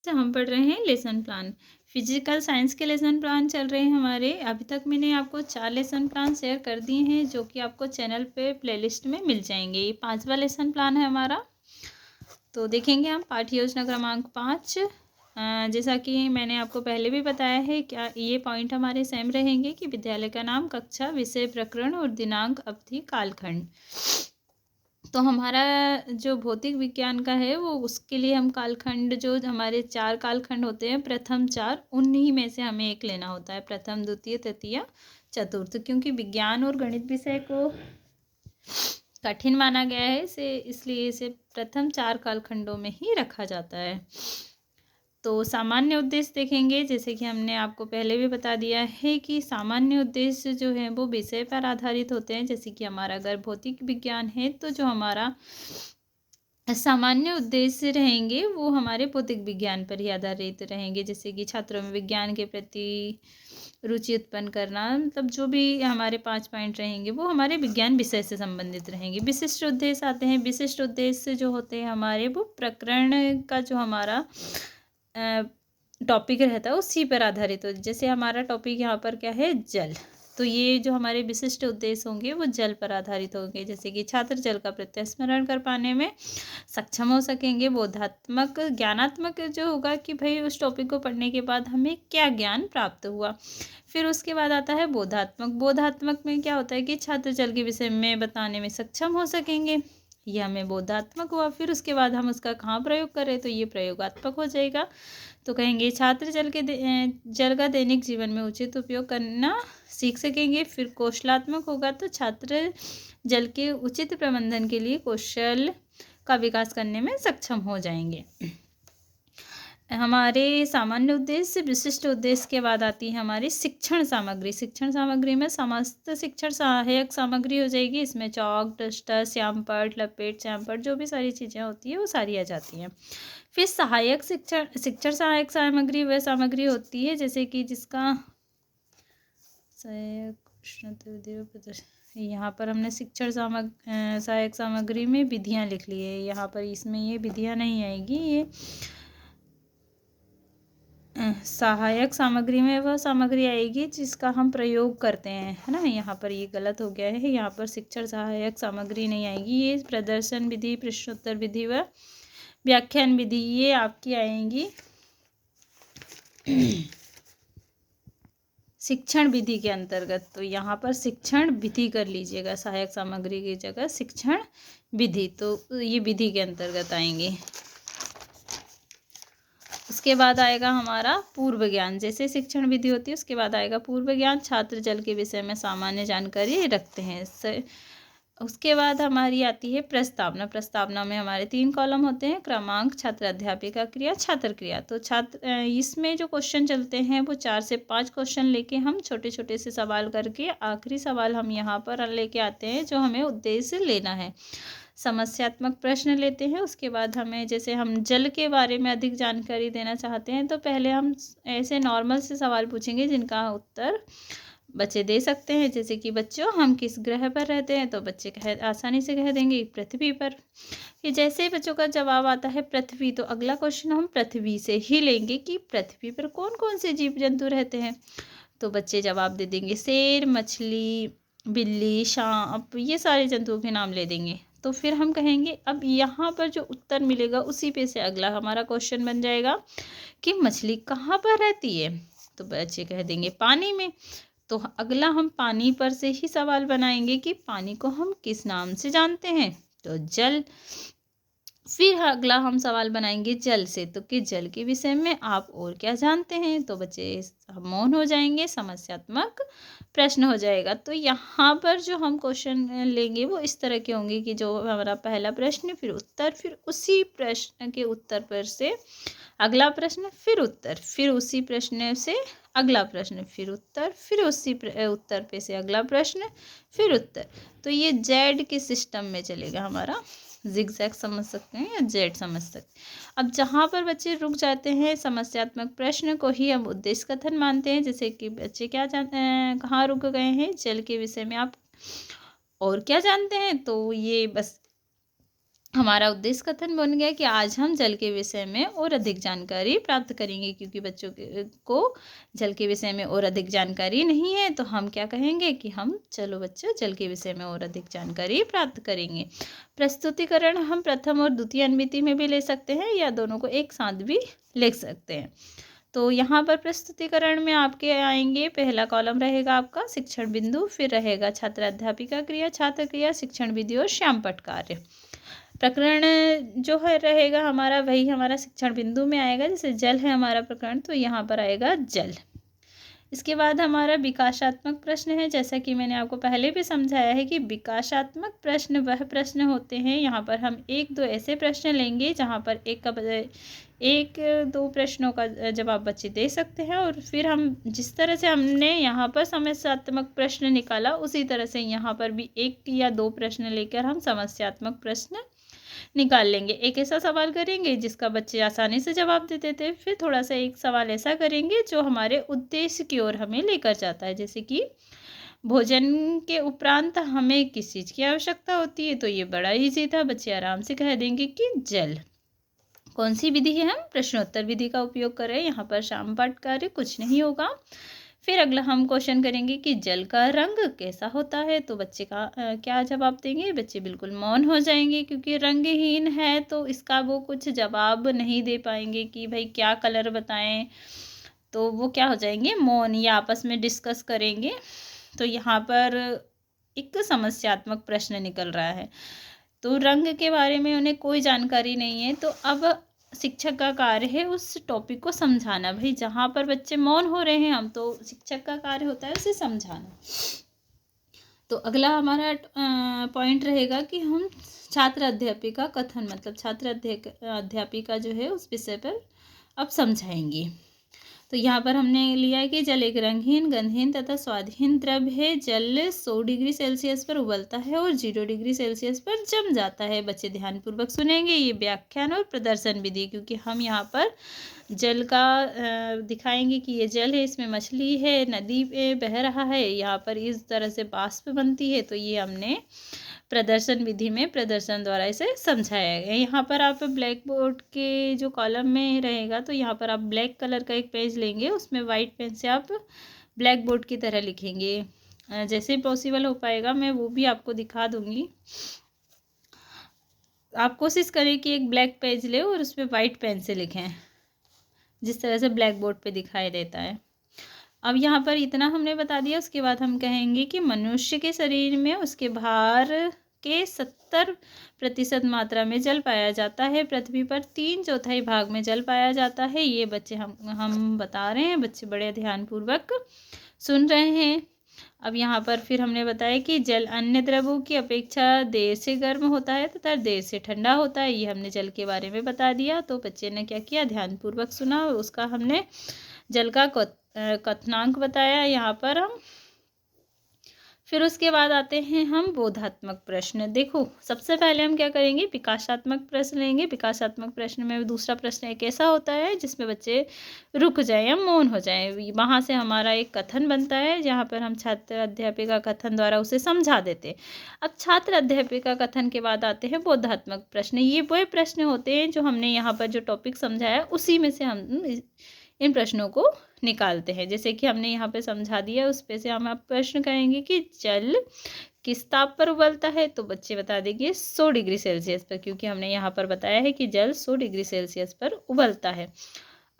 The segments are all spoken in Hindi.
तो हम पढ़ रहे हैं लेसन प्लान। फिजिकल साइंस के लेसन प्लान चल रहे हैं हमारे। अभी तक मैंने आपको 4 लेसन प्लान शेयर कर दिए हैं जो कि आपको चैनल पे प्लेलिस्ट में मिल जाएंगे। ये 5वां लेसन प्लान है हमारा। तो देखेंगे हम पाठ्य योजना क्रमांक 5। जैसा कि मैंने आपको पहले भी बताया है, क्या ये पॉइंट हमारे सेम रहेंगे कि विद्यालय का नाम, कक्षा, विषय, प्रकरण और दिनांक, अवधि, कालखंड। तो हमारा जो भौतिक विज्ञान का है वो उसके लिए हम कालखंड, जो हमारे 4 कालखंड होते हैं, प्रथम 4, उन्हीं में से हमें एक लेना होता है, प्रथम, द्वितीय, तृतीय, चतुर्थ। क्योंकि विज्ञान और गणित विषय को कठिन माना गया है इसलिए इसे प्रथम 4 कालखंडों में ही रखा जाता है। तो सामान्य उद्देश्य देखेंगे। जैसे कि हमने आपको पहले भी बता दिया है कि सामान्य उद्देश्य जो है वो विषय पर आधारित होते हैं। जैसे कि हमारा अगर भौतिक विज्ञान है तो जो हमारा सामान्य उद्देश्य रहेंगे वो हमारे भौतिक विज्ञान पर ही आधारित रहेंगे। जैसे कि छात्रों में विज्ञान के प्रति रुचि उत्पन्न करना, मतलब जो भी हमारे 5 पॉइंट रहेंगे वो हमारे विज्ञान विषय से संबंधित रहेंगे। विशिष्ट उद्देश्य आते हैं। विशिष्ट उद्देश्य जो होते हैं हमारे, वो प्रकरण का जो हमारा टॉपिक रहता है उसी पर आधारित हो। जैसे हमारा टॉपिक यहाँ पर क्या है, जल। तो ये जो हमारे विशिष्ट उद्देश्य होंगे वो जल पर आधारित होंगे। जैसे कि छात्र जल का प्रत्यास्मरण कर पाने में सक्षम हो सकेंगे। बोधात्मक, ज्ञानात्मक जो होगा कि भाई उस टॉपिक को पढ़ने के बाद हमें क्या ज्ञान प्राप्त हुआ। फिर उसके बाद आता है बोधात्मक। बोधात्मक में क्या होता है कि छात्र जल के विषय में बताने में सक्षम हो सकेंगे। यह हमें बोधात्मक हुआ। फिर उसके बाद हम उसका कहाँ प्रयोग करें, तो ये प्रयोगात्मक हो जाएगा। तो कहेंगे छात्र जल का दैनिक जीवन में उचित उपयोग करना सीख सकेंगे। फिर कौशलात्मक होगा, तो छात्र जल के उचित प्रबंधन के लिए कौशल का विकास करने में सक्षम हो जाएंगे। हमारे सामान्य उद्देश्य, विशिष्ट उद्देश्य के बाद आती है हमारी शिक्षण सामग्री। शिक्षण सामग्री में समस्त शिक्षण सहायक सामग्री हो जाएगी। इसमें चौक, डस्टर, श्यामपट्ट, लपेट, श्यामपट्ट, जो भी सारी चीज़ें होती है वो सारी आ जाती हैं। फिर सहायक शिक्षण सहायक सामग्री वह सामग्री होती है जैसे कि जिसका यहाँ पर हमने शिक्षण सहायक सामग्री में विधियाँ लिख ली है। यहाँ पर इसमें ये विधियाँ नहीं आएगी। ये सहायक सामग्री में वह सामग्री आएगी जिसका हम प्रयोग करते हैं, है ना। यहाँ पर ये गलत हो गया है। यहाँ पर शिक्षण सहायक सामग्री नहीं आएगी। ये प्रदर्शन विधि, प्रश्नोत्तर विधि व व्याख्यान विधि ये आपकी आएंगी शिक्षण विधि के अंतर्गत। तो यहाँ पर शिक्षण विधि कर लीजिएगा, सहायक सामग्री की जगह शिक्षण विधि, तो ये विधि के अंतर्गत आएंगे। उसके बाद आएगा हमारा पूर्व ज्ञान। जैसे शिक्षण विधि होती है उसके बाद आएगा पूर्व ज्ञान। छात्र जल के विषय में सामान्य जानकारी रखते हैं। उसके बाद हमारी आती है प्रस्तावना। प्रस्तावना में हमारे 3 कॉलम होते हैं, क्रमांक, छात्र अध्यापिका क्रिया, छात्र क्रिया। तो इसमें जो क्वेश्चन चलते हैं वो 4 से 5 क्वेश्चन लेके हम छोटे छोटे से सवाल करके आखिरी सवाल हम यहाँ पर लेके आते हैं जो हमें उद्देश्य लेना है। समस्यात्मक प्रश्न लेते हैं। उसके बाद हमें, जैसे हम जल के बारे में अधिक जानकारी देना चाहते हैं तो पहले हम ऐसे नॉर्मल से सवाल पूछेंगे जिनका उत्तर बच्चे दे सकते हैं। जैसे कि बच्चों हम किस ग्रह पर रहते हैं, तो बच्चे आसानी से कह देंगे पृथ्वी पर। कि जैसे ही बच्चों का जवाब आता है पृथ्वी, तो अगला क्वेश्चन हम पृथ्वी से ही लेंगे कि पृथ्वी पर कौन कौन से जीव जंतु रहते हैं। तो बच्चे जवाब दे देंगे शेर, मछली, बिल्ली, सांप, ये सारे जंतुओं के नाम ले देंगे। तो फिर हम कहेंगे अब यहाँ पर जो उत्तर मिलेगा उसी पे से अगला हमारा क्वेश्चन बन जाएगा कि मछली कहाँ पर रहती है। तो बच्चे कह देंगे पानी में। तो अगला हम पानी पर से ही सवाल बनाएंगे कि पानी को हम किस नाम से जानते हैं, तो जल। फिर अगला हम सवाल बनाएंगे जल से, तो कि जल के विषय में आप और क्या जानते हैं। तो बच्चे मौन हो जाएंगे, समस्यात्मक प्रश्न हो जाएगा। तो यहाँ पर जो हम क्वेश्चन लेंगे वो इस तरह के होंगे कि जो हमारा पहला प्रश्न, फिर उत्तर, फिर उसी प्रश्न के उत्तर पर से अगला प्रश्न, फिर उत्तर, फिर उसी प्रश्न से अगला प्रश्न, फिर उत्तर, फिर उसी उत्तर पे से अगला प्रश्न, फिर उत्तर। तो ये जेड के सिस्टम में चलेगा हमारा। जिगजैग समझ सकते हैं या जेड समझ सकते हैं। अब जहाँ पर बच्चे रुक जाते हैं, समस्यात्मक प्रश्न को ही हम उद्देश्य कथन मानते हैं। जैसे कि बच्चे क्या जानते हैं, कहाँ रुक गए हैं, जल के विषय में आप और क्या जानते हैं। तो ये बस हमारा उद्देश्य कथन बन गया कि आज हम जल के विषय में और अधिक जानकारी प्राप्त करेंगे, क्योंकि बच्चों को जल के विषय में और अधिक जानकारी नहीं है, तो हम क्या कहेंगे कि हम चलो बच्चों जल के विषय में और अधिक जानकारी प्राप्त करेंगे। प्रस्तुतिकरण हम प्रथम और द्वितीय अनुमिति में भी ले सकते हैं या दोनों को एक साथ भी लिख सकते हैं। तो यहाँ पर प्रस्तुतिकरण में आपके आएंगे, पहला कॉलम रहेगा आपका शिक्षण बिंदु, फिर रहेगा छात्र अध्यापिका क्रिया, छात्र क्रिया, शिक्षण विधि और श्यामपट्ट कार्य। प्रकरण जो है रहेगा हमारा वही हमारा शिक्षण बिंदु में आएगा, जैसे जल है हमारा प्रकरण तो यहाँ पर आएगा जल। इसके बाद हमारा विकासात्मक प्रश्न है, जैसा कि मैंने आपको पहले भी समझाया है कि विकासात्मक प्रश्न वह प्रश्न होते हैं, यहाँ पर हम एक दो ऐसे प्रश्न लेंगे जहाँ पर एक दो प्रश्नों का जवाब बच्चे दे सकते हैं, और फिर हम जिस तरह से हमने यहाँ पर समस्यात्मक प्रश्न निकाला उसी तरह से यहाँ पर भी एक या दो प्रश्न लेकर हम समस्यात्मक प्रश्न निकाल लेंगे। एक ऐसा सवाल करेंगे जिसका बच्चे आसानी से जवाब दे देते हैं, फिर थोड़ा सा एक सवाल ऐसा करेंगे जो हमारे उद्देश्य की ओर हमें लेकर जाता है, जैसे कि भोजन के उपरांत हमें किस चीज़ की आवश्यकता होती है, तो ये बड़ा ईजी था, बच्चे आराम से कह देंगे कि जल। कौन सी विधि है, हम प्रश्नोत्तर विधि का उपयोग कर रहे हैं, यहाँ पर श्यामपट्ट कार्य कुछ नहीं होगा। फिर अगला हम क्वेश्चन करेंगे कि जल का रंग कैसा होता है, तो बच्चे का क्या जवाब देंगे, बच्चे बिल्कुल मौन हो जाएंगे, क्योंकि रंगहीन है तो इसका वो कुछ जवाब नहीं दे पाएंगे कि भाई क्या कलर बताएं, तो वो क्या हो जाएंगे मौन, या आपस में डिस्कस करेंगे। तो यहाँ पर एक समस्यात्मक प्रश्न निकल रहा है, तो रंग के बारे में उन्हें कोई जानकारी नहीं है, तो अब शिक्षक का कार्य है उस टॉपिक को समझाना। भाई जहाँ पर बच्चे मौन हो रहे हैं हम, तो शिक्षक का कार्य होता है उसे समझाना। तो अगला हमारा पॉइंट रहेगा कि हम छात्र अध्यापिका कथन, मतलब छात्र अध्यापिका जो है उस विषय पर अब समझाएंगे। तो यहाँ पर हमने लिया है कि जल एक रंगहीन, गंधहीन तथा स्वादहीन द्रव्य है। जल 100 डिग्री सेल्सियस पर उबलता है और 0 डिग्री सेल्सियस पर जम जाता है। बच्चे ध्यानपूर्वक सुनेंगे ये व्याख्यान और प्रदर्शन विधि, क्योंकि हम यहाँ पर जल का दिखाएंगे कि ये जल है, इसमें मछली है, नदी पे बह रहा है, यहाँ पर इस तरह से वाष्प बनती है, तो ये हमने प्रदर्शन विधि में प्रदर्शन द्वारा इसे समझाया गया। यहाँ पर आप ब्लैक बोर्ड के जो कॉलम में रहेगा, तो यहाँ पर आप ब्लैक कलर का एक पेज लेंगे, उसमें वाइट पेन से आप ब्लैक बोर्ड की तरह लिखेंगे। जैसे पॉसिबल हो पाएगा मैं वो भी आपको दिखा दूंगी। आप कोशिश करें कि एक ब्लैक पेज ले और उस पर वाइट पेन से लिखें, जिस तरह से ब्लैक बोर्ड पे दिखाई देता है। अब यहाँ पर इतना हमने बता दिया। उसके बाद हम कहेंगे कि मनुष्य के शरीर में उसके भार के 70% मात्रा में जल पाया जाता है। पृथ्वी पर 3/4 भाग में जल पाया जाता है। ये बच्चे हम बता रहे हैं, बच्चे बड़े ध्यानपूर्वक सुन रहे हैं। अब यहाँ पर फिर हमने बताया कि जल अन्य द्रवों की अपेक्षा देर से गर्म होता है तथा देर से ठंडा होता है। ये हमने जल के बारे में बता दिया। तो बच्चे ने क्या किया, ध्यानपूर्वक सुना, उसका हमने जल का कथनांक बताया यहाँ पर हम। फिर उसके बाद आते हैं हम बोधात्मक प्रश्न। देखो सबसे पहले हम क्या करेंगे, विकासात्मक प्रश्न लेंगे। विकासात्मक प्रश्न में दूसरा प्रश्न एक ऐसा होता है जिसमें बच्चे रुक जाएं या मौन हो जाएं। वहाँ से हमारा एक कथन बनता है जहाँ पर हम छात्र अध्यापिका कथन द्वारा उसे समझा देते हैं। अब छात्र अध्यापिका कथन के बाद आते हैं बोधात्मक प्रश्न। ये वह प्रश्न होते हैं जो हमने यहाँ पर जो टॉपिक समझाया उसी में से हम इन प्रश्नों को निकालते हैं। जैसे कि हमने यहाँ पे समझा दिया, उस पे से हम आप प्रश्न करेंगे कि जल किस ताप पर उबलता है, तो बच्चे बता देंगे 100 डिग्री सेल्सियस पर, क्योंकि हमने यहाँ पर बताया है कि जल 100 डिग्री सेल्सियस पर उबलता है।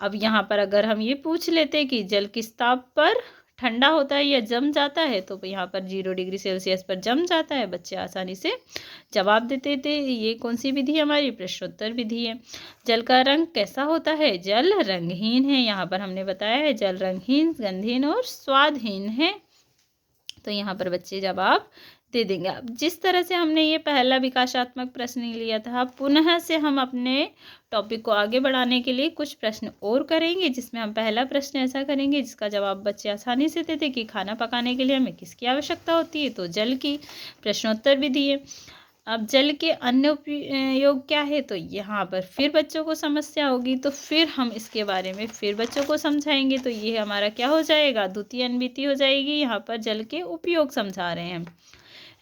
अब यहाँ पर अगर हम ये पूछ लेते कि जल किस ताप पर ठंडा होता है या जम जाता है, तो यहाँ पर 0 डिग्री सेल्सियस पर जम जाता है। बच्चे आसानी से जवाब देते थे। ये कौन सी विधि है, हमारी प्रश्नोत्तर विधि है। जल का रंग कैसा होता है, जल रंगहीन है। यहाँ पर हमने बताया है जल रंगहीन, गंधहीन और स्वादहीन है। तो यहाँ पर बच्चे जवाब दे देंगे। अब जिस तरह से हमने ये पहला विकासात्मक प्रश्न लिया था, पुनः से हम अपने टॉपिक को आगे बढ़ाने के लिए कुछ प्रश्न और करेंगे, जिसमें हम पहला प्रश्न ऐसा करेंगे जिसका जवाब बच्चे आसानी से देते कि खाना पकाने के लिए हमें किसकी आवश्यकता होती है, तो जल की। प्रश्नोत्तर विधि है। अब जल के अन्य उपयोग क्या है, तो यहाँ पर फिर बच्चों को समस्या होगी, तो फिर हम इसके बारे में फिर बच्चों को समझाएंगे। तो ये हमारा क्या हो जाएगा, द्वितीय अनुमिति हो जाएगी। यहाँ पर जल के उपयोग समझा रहे हैं।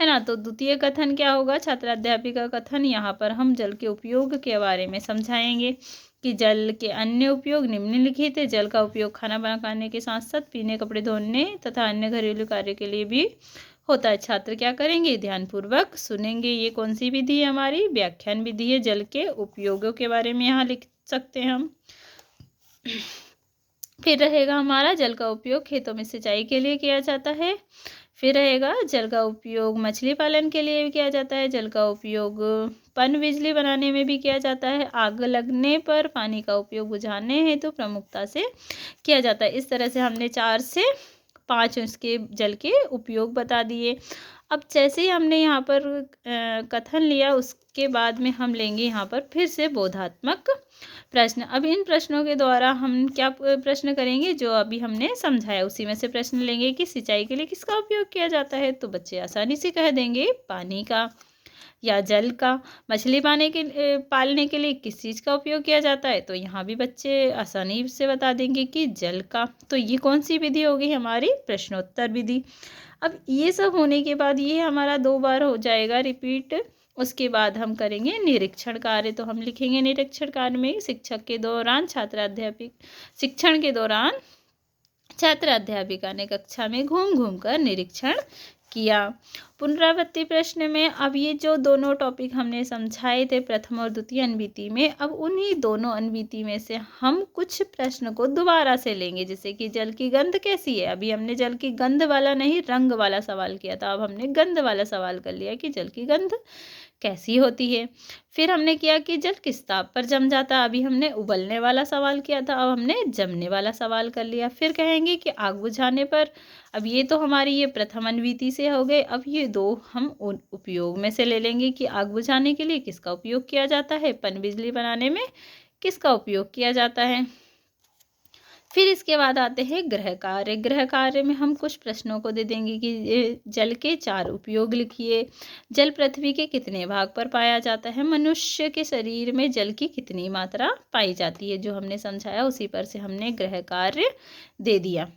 है ना। तो द्वितीय कथन क्या होगा, छात्र अध्यापिका कथन। यहाँ पर हम जल के उपयोग के बारे में समझाएंगे कि जल के अन्य उपयोग निम्नलिखित है। जल का उपयोग खाना पकाने के साथ साथ पीने, कपड़े धोने तथा अन्य घरेलू कार्य के लिए भी होता है। छात्र क्या करेंगे, ध्यानपूर्वक सुनेंगे। ये कौन सी विधि है, हमारी व्याख्यान विधि है। जल के उपयोगों के बारे में यहाँ लिख सकते हैं हम। फिर रहेगा हमारा जल का उपयोग खेतों में सिंचाई के लिए किया जाता है। फिर रहेगा जल का उपयोग मछली पालन के लिए भी किया जाता है। जल का उपयोग पन बिजली बनाने में भी किया जाता है। आग लगने पर पानी का उपयोग बुझाने हेतु प्रमुखता से किया जाता है। इस तरह से हमने 4 से 5 इसके जल के उपयोग बता दिए। अब जैसे ही हमने यहाँ पर कथन लिया, उसके बाद में हम लेंगे यहाँ पर फिर से बोधात्मक प्रश्न। अब इन प्रश्नों के द्वारा हम क्या प्रश्न करेंगे, जो अभी हमने समझाया उसी में से प्रश्न लेंगे कि सिंचाई के लिए किसका उपयोग किया जाता है। तो बच्चे आसानी से कह देंगे पानी का या जल का। मछली पालने के लिए किस चीज़ का उपयोग किया जाता है, तो यहाँ भी बच्चे आसानी से बता देंगे कि जल का। तो ये कौन सी विधि होगी, हमारी प्रश्नोत्तर विधि। अब ये सब होने के बाद ये हमारा 2 बार हो जाएगा रिपीट। उसके बाद हम करेंगे निरीक्षण कार्य। तो हम लिखेंगे निरीक्षण कार्य में शिक्षण के दौरान छात्र अध्यापिका ने कक्षा में घूम घूम कर निरीक्षण किया। पुनरावृत्ति प्रश्न में अब ये जो दोनों टॉपिक हमने समझाए थे प्रथम और द्वितीय अनविति में, अब उन्हीं दोनों अनविति में से हम कुछ प्रश्न को दोबारा से लेंगे। जैसे कि जल की गंध कैसी है, अभी हमने जल की गंध वाला नहीं रंग वाला सवाल किया था, अब हमने गंध वाला सवाल कर लिया कि जल की गंध कैसी होती है। फिर हमने किया कि जल किस ताप पर जम जाता है, अभी हमने उबलने वाला सवाल किया था, अब हमने जमने वाला सवाल कर लिया। फिर कहेंगे कि आग बुझाने पर, अब ये तो हमारी ये प्रथम अनविति से हो गए। अब ये 2 हम उपयोग में से ले लेंगे कि आग बुझाने के लिए किसका उपयोग किया जाता है, पन बिजली बनाने में किसका उपयोग किया जाता है। फिर इसके बाद आते हैं गृह कार्य। गृह कार्य में हम कुछ प्रश्नों को दे देंगे कि जल के 4 उपयोग लिखिए। जल पृथ्वी के कितने भाग पर पाया जाता है, मनुष्य के शरीर में जल की कितनी मात्रा पाई जाती है। जो हमने समझाया उसी पर से हमने गृह कार्य दे दिया।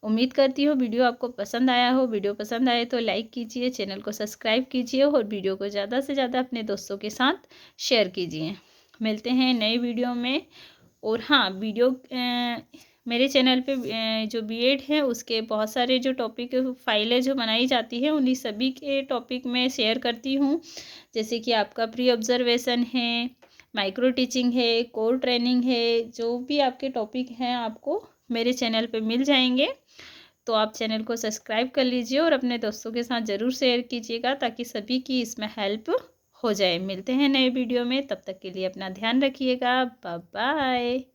उम्मीद करती हूँ वीडियो आपको पसंद आया हो। वीडियो पसंद आए तो लाइक कीजिए, चैनल को सब्सक्राइब कीजिए और वीडियो को ज़्यादा से ज़्यादा अपने दोस्तों के साथ शेयर कीजिए। मिलते हैं नए वीडियो में। और हाँ, वीडियो मेरे चैनल पे जो बीएड है उसके बहुत सारे जो टॉपिक फाइलें जो बनाई जाती है उन्हीं सभी के टॉपिक में शेयर करती हूँ। जैसे कि आपका प्री ऑब्जर्वेशन है, माइक्रो टीचिंग है, कोर ट्रेनिंग है, जो भी आपके टॉपिक हैं आपको मेरे चैनल पे मिल जाएंगे। तो आप चैनल को सब्सक्राइब कर लीजिए और अपने दोस्तों के साथ ज़रूर शेयर कीजिएगा ताकि सभी की इसमें हेल्प हो जाए। मिलते हैं नए वीडियो में, तब तक के लिए अपना ध्यान रखिएगा। Bye bye.